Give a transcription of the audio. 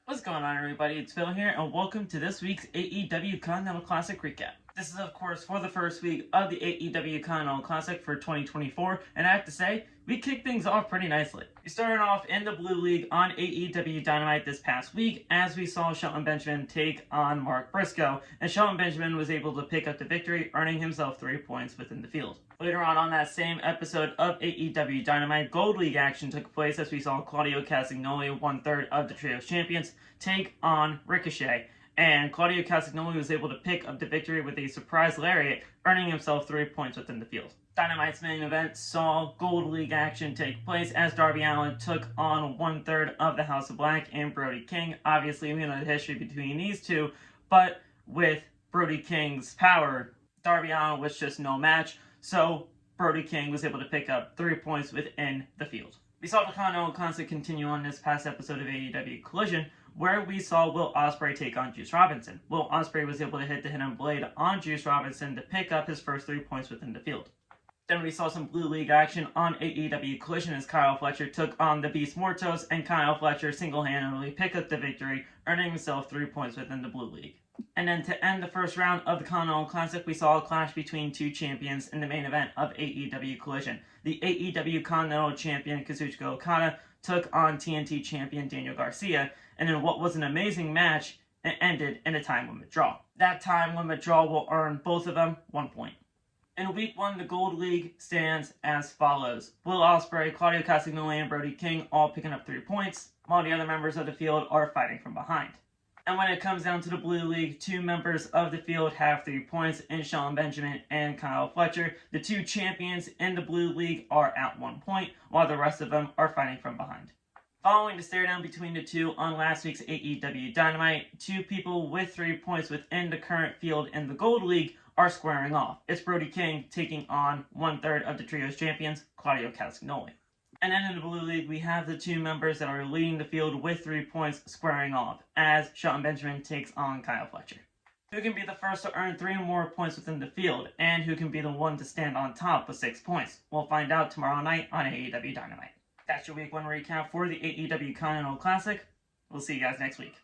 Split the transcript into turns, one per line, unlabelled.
What's going on, everybody? It's Phil here, and welcome to this week's AEW Continental Classic recap. This is, of course, for the first week of the AEW Continental Classic for 2024, and I have to say, we kicked things off pretty nicely. We started off in the Blue League on AEW Dynamite this past week, as we saw Shelton Benjamin take on Briscoe, and Shelton Benjamin was able to pick up the victory, earning himself 3 points within the field. Later on that same episode of AEW Dynamite, Gold League action took place as we saw Claudio Castagnoli, 1/3 of the Trios Champions, take on Ricochet. And Claudio Castagnoli was able to pick up the victory with a surprise lariat, earning himself 3 points within the field. Dynamite's main event saw Gold League action take place as Darby Allin took on 1/3 of the House of Black and Brody King. Obviously, we know the history between these two, but with Brody King's power, Darby Allin was just no match. So Brody King was able to pick up 3 points within the field. We saw the Continental Classic continue on this past episode of AEW Collision, where we saw Will Ospreay take on Juice Robinson. Will Ospreay was able to hit the hidden blade on Juice Robinson to pick up his first 3 points within the field. Then we saw some Blue League action on AEW Collision as Kyle Fletcher took on the Beast Mortos, and Kyle Fletcher single-handedly picked up the victory, earning himself 3 points within the Blue League. And then to end the first round of the Continental Classic, we saw a clash between two champions in the main event of AEW Collision. The AEW Continental Champion Kazuchika Okada took on TNT Champion Daniel Garcia, and in what was an amazing match, it ended in a time limit draw. That time limit draw will earn both of them 1 point. In Week 1, the Gold League stands as follows. Will Ospreay, Claudio Castagnoli, and Brody King all picking up 3 points, while the other members of the field are fighting from behind. And when it comes down to the Blue League, 2 members of the field have 3 points in Shelton Benjamin and Kyle Fletcher. The 2 champions in the Blue League are at 1 point, while the rest of them are fighting from behind. Following the stare down between the two on last week's AEW Dynamite, 2 people with 3 points within the current field in the Gold League are squaring off. It's Brody King taking on 1/3 of the Trios Champions, Claudio Castagnoli. And then in the Blue League, we have the 2 members that are leading the field with 3 points squaring off, as Shelton Benjamin takes on Kyle Fletcher. Who can be the first to earn 3 more points within the field, and who can be the one to stand on top with 6 points? We'll find out tomorrow night on AEW Dynamite. That's your Week 1 recap for the AEW Continental Classic. We'll see you guys next week.